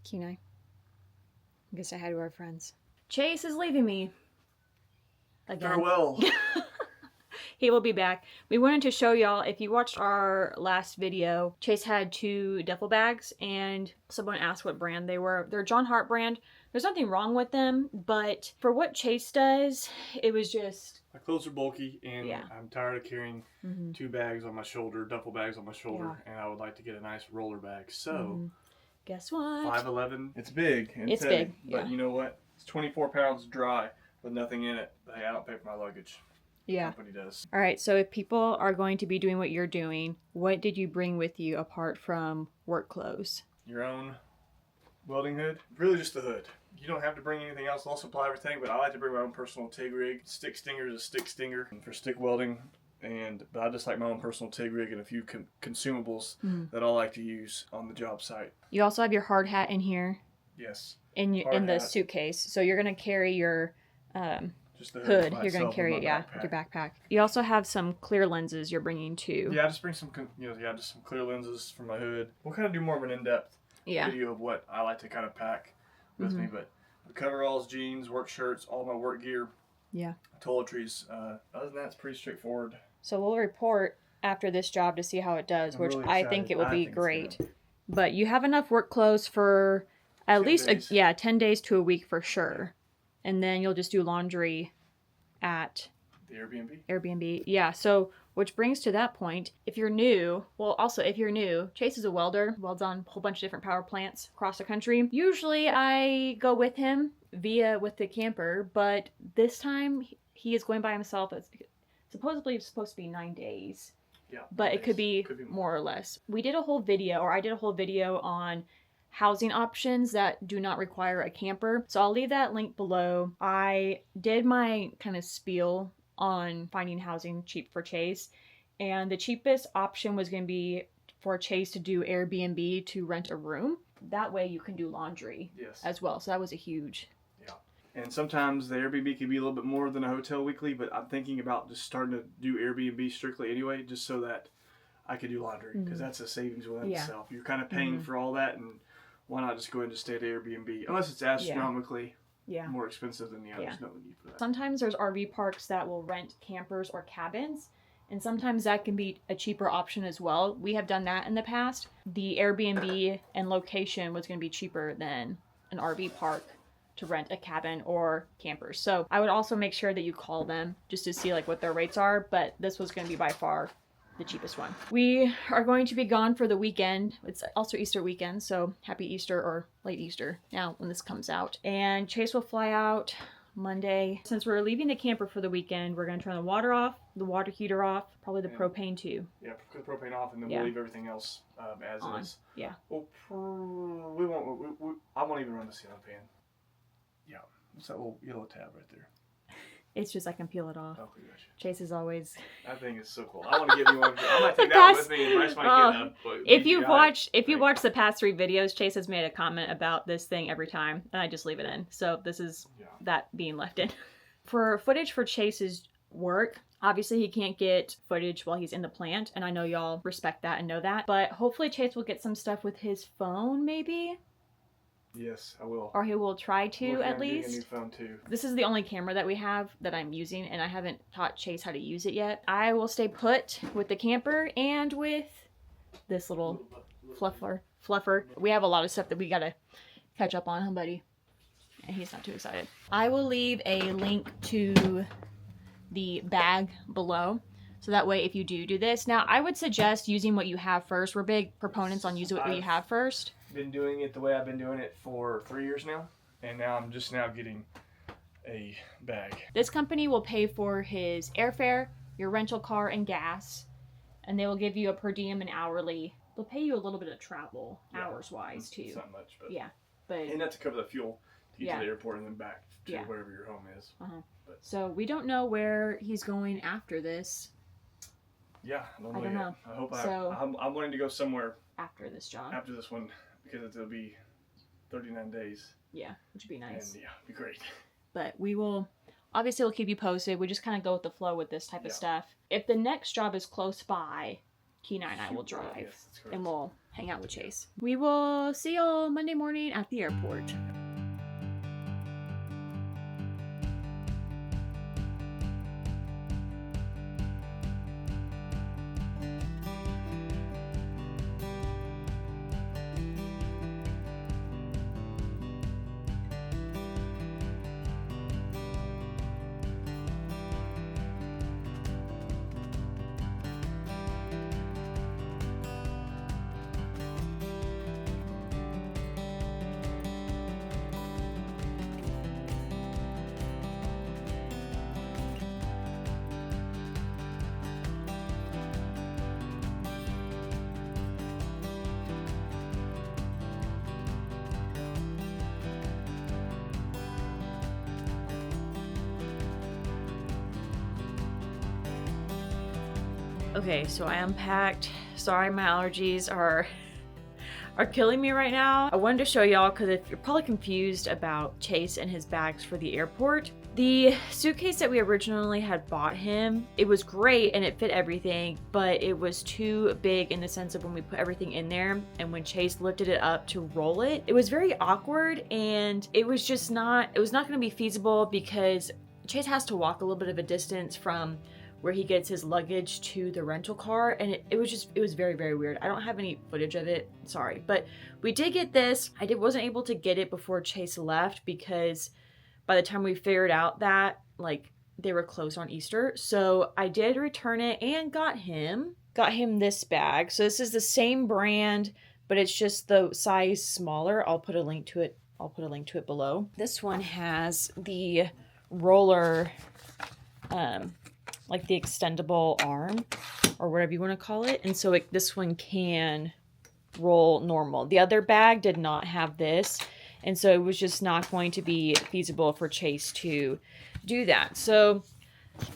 Kenai. I guess I had to our friends. Chase is leaving me. Again. Farewell. He will be back. We wanted to show y'all, if you watched our last video, Chase had 2 duffel bags and someone asked what brand they were. They're John Hart brand. There's nothing wrong with them, but for what Chase does, it was just... My clothes are bulky and yeah. I'm tired of carrying 2 bags on my shoulder, duffel bags on my shoulder, and I would like to get a nice roller bag. So, guess what? 5'11". It's big. And it's heavy, big, but you know what? It's 24 pounds dry with nothing in it. Hey, I don't pay for my luggage. Yeah. The company does. All right, so if people are going to be doing what you're doing, what did you bring with you apart from work clothes? Your own welding hood. Really just the hood. You don't have to bring anything else. They'll supply everything, but I like to bring my own personal TIG rig. Stick stinger is a stick stinger for stick welding, but I just like my own personal TIG rig and a few consumables that I like to use on the job site. You also have your hard hat in here. Yes. In the suitcase, so you're gonna carry your just the hood. You're gonna carry it, with your backpack. You also have some clear lenses you're bringing too. Yeah, I just bring some, just some clear lenses for my hood. We'll kind of do more of an in-depth video of what I like to kind of pack with me, but coveralls, jeans, work shirts, all my work gear. Yeah. Toiletries. Other than that, it's pretty straightforward. So we'll report after this job to see how it does, which really I think it will be great. But you have enough work clothes for at least 10 days to a week for sure. And then you'll just do laundry at the Airbnb. Airbnb. Yeah. So which brings to that point, if you're new, Chase is a welder, welds on a whole bunch of different power plants across the country. Usually I go with him with the camper, but this time he is going by himself. It's supposedly supposed to be 9 days. Yeah. But it could be more or less. I did a whole video on housing options that do not require a camper. So I'll leave that link below. I did my kind of spiel on finding housing cheap for Chase, and the cheapest option was going to be for Chase to do Airbnb to rent a room. That way you can do laundry as well. So that was a huge... Yeah. And sometimes the Airbnb can be a little bit more than a hotel weekly, but I'm thinking about just starting to do Airbnb strictly anyway, just so that I could do laundry, because that's a savings within itself. You're kind of paying for all that, and why not just go ahead and stay at Airbnb? Unless it's astronomically more expensive than the others. No need for that. Sometimes there's RV parks that will rent campers or cabins, and sometimes that can be a cheaper option as well. We have done that in the past. The Airbnb and location was going to be cheaper than an RV park to rent a cabin or campers. So I would also make sure that you call them just to see like what their rates are, but this was going to be by far the cheapest one. We are going to be gone for the weekend. It's also Easter weekend, so happy Easter or late Easter now when this comes out. And Chase will fly out Monday. Since we're leaving the camper for the weekend, we're going to turn the water off, the water heater off, probably the propane too. Yeah, put the propane off, and then we'll leave everything else as on. is. Yeah. Well, I won't even run the ceiling fan. Yeah, it's that little yellow tab right there. It's just I can peel it off. Okay, gotcha. Chase is always... That thing is so cool. I want to get me one. I might take that one with me, and Bryce might get up. If you watch the past 3 videos, Chase has made a comment about this thing every time, and I just leave it in. So this is that being left in. For footage for Chase's work, obviously he can't get footage while he's in the plant, and I know y'all respect that and know that. But hopefully Chase will get some stuff with his phone, maybe. Yes, I will. Or he will try to, at least. A new phone too. This is the only camera that we have that I'm using, and I haven't taught Chase how to use it yet. I will stay put with the camper and with this little fluffer. We have a lot of stuff that we gotta catch up on, huh, buddy? And he's not too excited. I will leave a link to the bag below, so that way if you do this. Now, I would suggest using what you have first. We're big proponents on using what you have first. Been doing it the way I've been doing it for 3 years now, and now I'm just now getting a bag. This company will pay for his airfare, your rental car, and gas, and they will give you a per diem and hourly. They'll pay you a little bit of travel, hours-wise, too. It's not much, but... Yeah, but... And not to cover the fuel to get to the airport and then back to wherever your home is. So we don't know where he's going after this. Yeah, I don't know. I hope I'm wanting to go somewhere... After this job. After this one. Because it'll be 39 days. Yeah, which would be nice. And it'd be great. But we will, obviously we'll keep you posted. We just kind of go with the flow with this type of stuff. If the next job is close by, Kenai and I will drive. Yes, that's correct. And we'll hang out with Chase. We will see y'all Monday morning at the airport. Okay, so I unpacked. Sorry, my allergies are killing me right now. I wanted to show y'all because if you're probably confused about Chase and his bags for the airport, the suitcase that we originally had bought him, it was great and it fit everything, but it was too big in the sense of when we put everything in there and when Chase lifted it up to roll it, it was very awkward and it was not going to be feasible because Chase has to walk a little bit of a distance from where he gets his luggage to the rental car, and it was very, very weird. I don't have any footage of it, sorry, but we did get this. I wasn't able to get it before Chase left because by the time we figured out that like they were closed on Easter, so I did return it and got him this bag. So this is the same brand, but it's just the size smaller. I'll put a link to it below. This one has the roller, like the extendable arm or whatever you want to call it. And so this one can roll normal. The other bag did not have this. And so it was just not going to be feasible for Chase to do that. So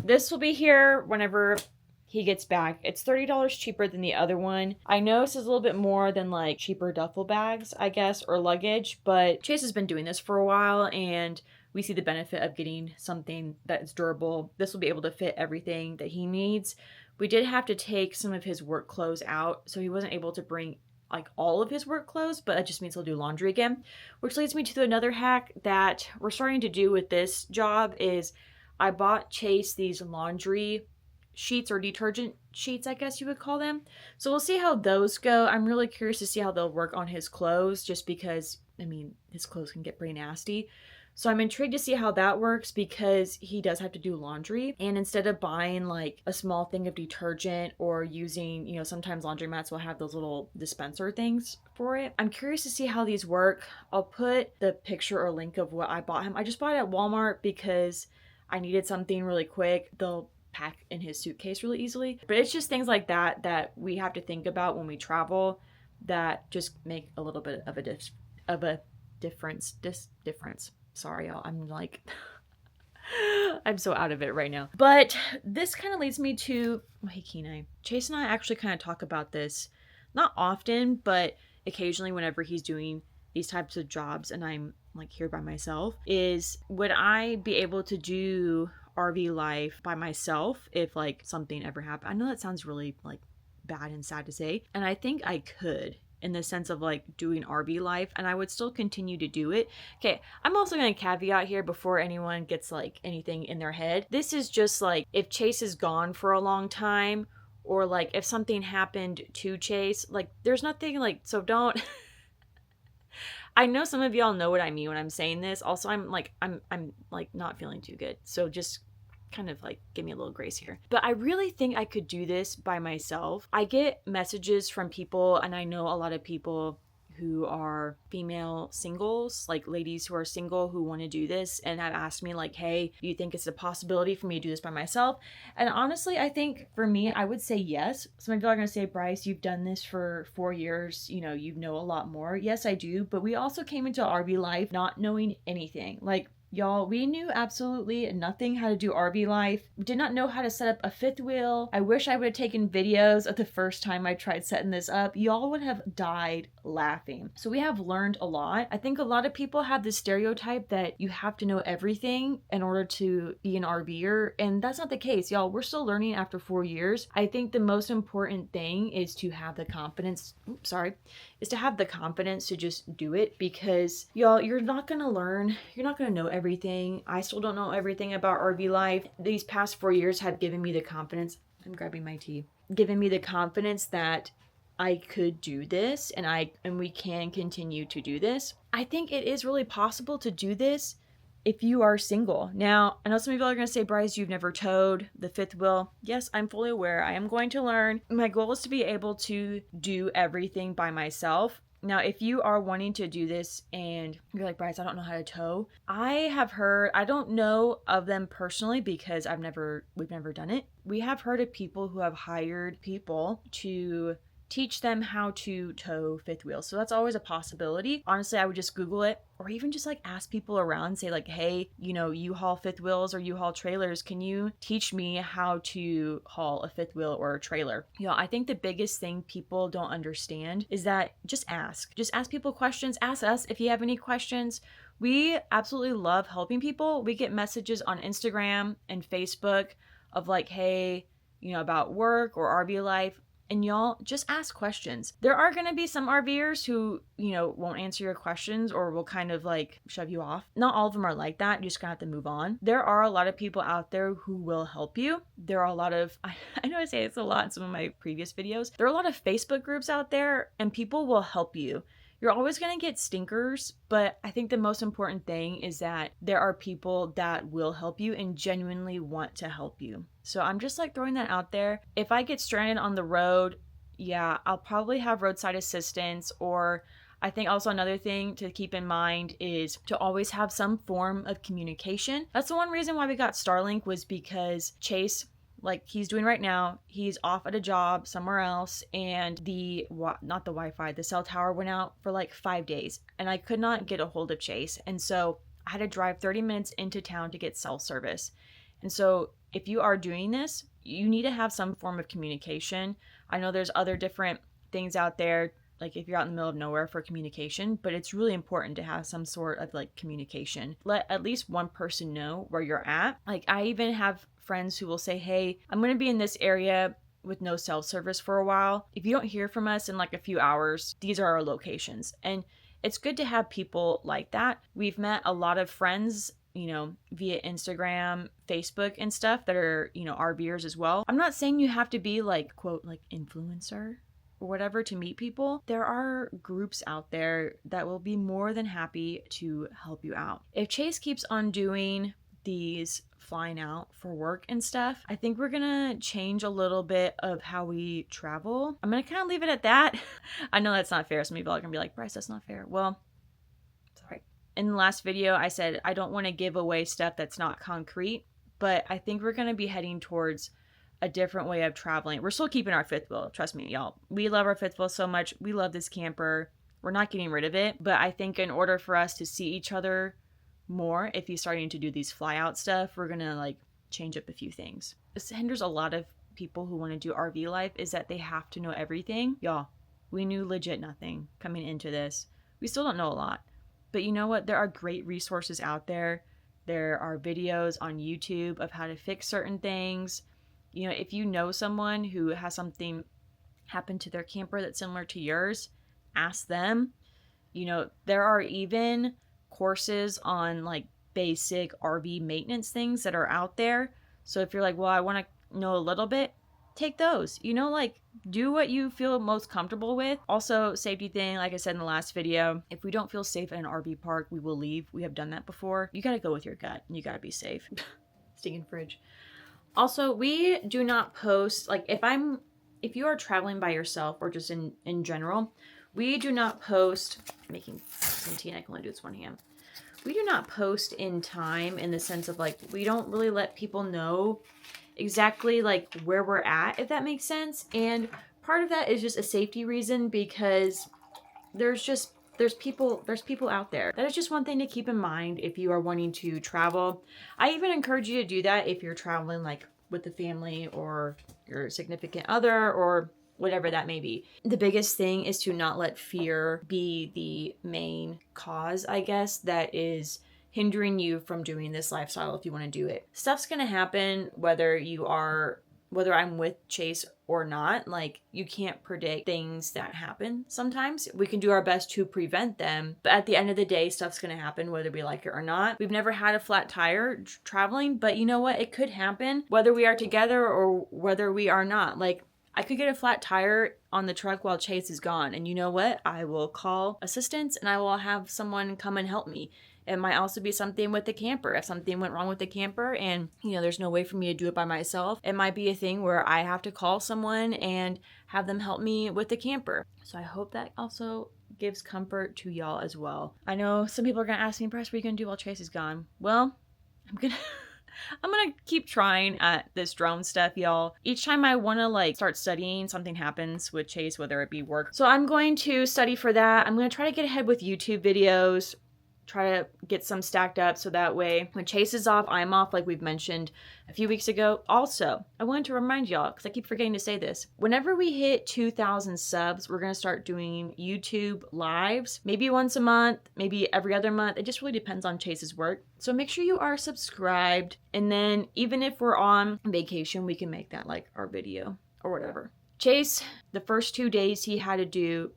this will be here whenever he gets back. It's $30 cheaper than the other one. I know this is a little bit more than like cheaper duffel bags, I guess, or luggage, but Chase has been doing this for a while and we see the benefit of getting something that is durable. This will be able to fit everything that he needs. We did have to take some of his work clothes out, so he wasn't able to bring like all of his work clothes, but that just means he'll do laundry again, which leads me to another hack that we're starting to do with this job is I bought Chase these laundry sheets or detergent sheets, I guess you would call them. So we'll see how those go. I'm really curious to see how they'll work on his clothes just because, I mean, his clothes can get pretty nasty. So I'm intrigued to see how that works because he does have to do laundry. And instead of buying like a small thing of detergent or using, you know, sometimes laundromats will have those little dispenser things for it. I'm curious to see how these work. I'll put the picture or link of what I bought him. I just bought it at Walmart because I needed something really quick. They'll pack in his suitcase really easily. But it's just things like that we have to think about when we travel that just make a little bit of a difference. Sorry, y'all. I'm like, I'm so out of it right now. But this kind of leads me to, oh, hey, Kenai. Chase and I actually kind of talk about this, not often, but occasionally whenever he's doing these types of jobs and I'm like here by myself, is would I be able to do RV life by myself if like something ever happened? I know that sounds really like bad and sad to say, and I think I could, in the sense of like doing RV life, and I would still continue to do it. Okay, I'm also going to caveat here before anyone gets like anything in their head. This is just like if Chase is gone for a long time or like if something happened to Chase, like there's nothing like, so don't I know some of y'all know what I mean when I'm saying this. Also, I'm like not feeling too good. So just kind of like give me a little grace here. But I really think I could do this by myself. I get messages from people, and I know a lot of people who are female singles, like ladies who are single who want to do this and have asked me like, hey, do you think it's a possibility for me to do this by myself? And honestly, I think for me, I would say yes. Some of y'all are going to say, Bryce, you've done this for 4 years. You know a lot more. Yes, I do. But we also came into RV life not knowing anything. Like, y'all, we knew absolutely nothing how to do RV life. We did not know how to set up a fifth wheel. I wish I would have taken videos of the first time I tried setting this up. Y'all would have died laughing. So we have learned a lot. I think a lot of people have this stereotype that you have to know everything in order to be an RVer, and that's not the case, y'all. We're still learning after 4 years. I think the most important thing is to have the confidence, is to have the confidence to just do it, because y'all, you're not gonna know everything. I still don't know everything about RV life. These past 4 years have given me the confidence, I'm grabbing my tea, given me the confidence that I could do this, and we can continue to do this. I think it is really possible to do this if you are single. Now, I know some people are going to say, Bryce, you've never towed the fifth wheel. Yes, I'm fully aware. I am going to learn. My goal is to be able to do everything by myself. Now, if you are wanting to do this and you're like, Bryce, I don't know how to tow. I have heard, I don't know of them personally because we've never done it. We have heard of people who have hired people to teach them how to tow fifth wheels. So that's always a possibility. Honestly, I would just Google it, or even just like ask people around, say like, hey, you haul fifth wheels or you haul trailers. Can you teach me how to haul a fifth wheel or a trailer? I think the biggest thing people don't understand is that just ask people questions. Ask us if you have any questions. We absolutely love helping people. We get messages on Instagram and Facebook of like, hey, about work or RV life. And y'all, just ask questions. There are going to be some RVers who, won't answer your questions or will kind of like shove you off. Not all of them are like that. You just gotta have to move on. There are a lot of people out there who will help you. There are a lot of, I know I say this a lot in some of my previous videos. There are a lot of Facebook groups out there and people will help you. You're always going to get stinkers, but I think the most important thing is that there are people that will help you and genuinely want to help you. So I'm just like throwing that out there. If I get stranded on the road, yeah, I'll probably have roadside assistance. Or I think also another thing to keep in mind is to always have some form of communication. That's the one reason why we got Starlink, was because Chase, like he's doing right now, he's off at a job somewhere else, and the cell tower went out for like 5 days, and I could not get a hold of Chase, and so I had to drive 30 minutes into town to get cell service. And so if you are doing this, you need to have some form of communication. I know there's other different things out there, like if you're out in the middle of nowhere, for communication, but it's really important to have some sort of like communication. Let at least one person know where you're at. Like I even have friends who will say, hey, I'm going to be in this area with no cell service for a while. If you don't hear from us in like a few hours, these are our locations. And it's good to have people like that. We've met a lot of friends, via Instagram, Facebook and stuff that are, RVers as well. I'm not saying you have to be like, quote, like influencer or whatever to meet people. There are groups out there that will be more than happy to help you out. If Chase keeps on doing these flying out for work and stuff, I think we're gonna change a little bit of how we travel. I'm gonna kind of leave it at that. I know that's not fair. Some people are gonna be like, Bryce, that's not fair. Well, sorry. In the last video, I said I don't want to give away stuff that's not concrete, but I think we're gonna be heading towards a different way of traveling. We're still keeping our fifth wheel. Trust me, y'all. We love our fifth wheel so much. We love this camper. We're not getting rid of it. But I think in order for us to see each other more, if he's starting to do these fly out stuff, we're gonna like change up a few things. This hinders a lot of people who want to do RV life, is that they have to know everything. Y'all, we knew legit nothing coming into this. We still don't know a lot. But you know what? There are great resources out there. There are videos on YouTube of how to fix certain things. If you know someone who has something happen to their camper that's similar to yours, ask them. There are even courses on like basic RV maintenance things that are out there. So if you're like, well, I want to know a little bit, take those. Do what you feel most comfortable with. Also, safety thing, like I said in the last video, if we don't feel safe in an RV park, we will leave. We have done that before. You got to go with your gut and you got to be safe. Stinking fridge. Also, we do not post, like if you are traveling by yourself or just in general, we do not post, making some tea and I can only do this one hand. We do not post in time, in the sense of like, we don't really let people know exactly like where we're at, if that makes sense. And part of that is just a safety reason, because there's people out there. That is just one thing to keep in mind if you are wanting to travel. I even encourage you to do that if you're traveling like with the family or your significant other or whatever that may be. The biggest thing is to not let fear be the main cause, I guess, that is hindering you from doing this lifestyle if you want to do it. Stuff's gonna happen whether I'm with Chase or not. Like, you can't predict things that happen sometimes. We can do our best to prevent them, but at the end of the day, stuff's gonna happen whether we like it or not. We've never had a flat tire traveling, but you know what? It could happen whether we are together or whether we are not. Like, I could get a flat tire on the truck while Chase is gone, and you know what? I will call assistance and I will have someone come and help me. It might also be something with the camper. If something went wrong with the camper and, there's no way for me to do it by myself, it might be a thing where I have to call someone and have them help me with the camper. So I hope that also gives comfort to y'all as well. I know some people are going to ask me, Bryce, what are you going to do while Chase is gone? Well, I'm going to keep trying at this drone stuff, y'all. Each time I want to start studying, something happens with Chase, whether it be work. So I'm going to study for that. I'm going to try to get ahead with YouTube videos, try to get some stacked up so that way when Chase is off, I'm off, like we've mentioned a few weeks ago. Also, I wanted to remind y'all, because I keep forgetting to say this, whenever we hit 2,000 subs, we're going to start doing YouTube lives, maybe once a month, maybe every other month. It just really depends on Chase's work. So make sure you are subscribed, and then even if we're on vacation, we can make that like our video or whatever. Chase, the first 2 days he had to do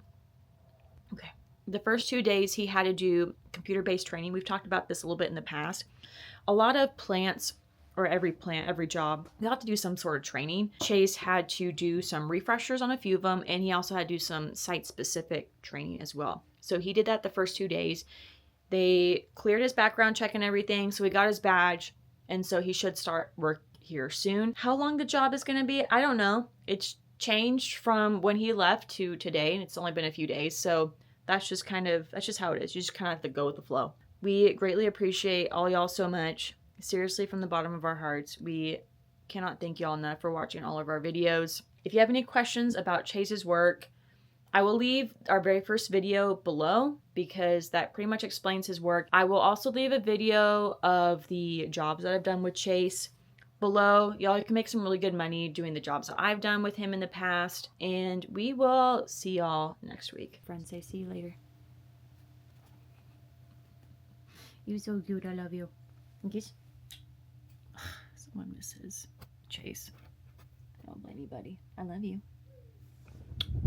computer-based training. We've talked about this a little bit in the past. A lot of plants, or every plant, every job, they have to do some sort of training. Chase had to do some refreshers on a few of them, and he also had to do some site-specific training as well. So he did that the first 2 days. They cleared his background check and everything, so he got his badge, and so he should start work here soon. How long the job is going to be, I don't know. It's changed from when he left to today, and it's only been a few days, so that's just how it is. You just kind of have to go with the flow. We greatly appreciate all y'all so much. Seriously, from the bottom of our hearts, we cannot thank y'all enough for watching all of our videos. If you have any questions about Chase's work, I will leave our very first video below because that pretty much explains his work. I will also leave a video of the jobs that I've done with Chase below. Y'all can make some really good money doing the jobs that I've done with him in the past, and we will see y'all next week. Friends, say see you later. You're so cute. I love you. Kiss. Someone misses Chase. Don't blame me, buddy. I love you.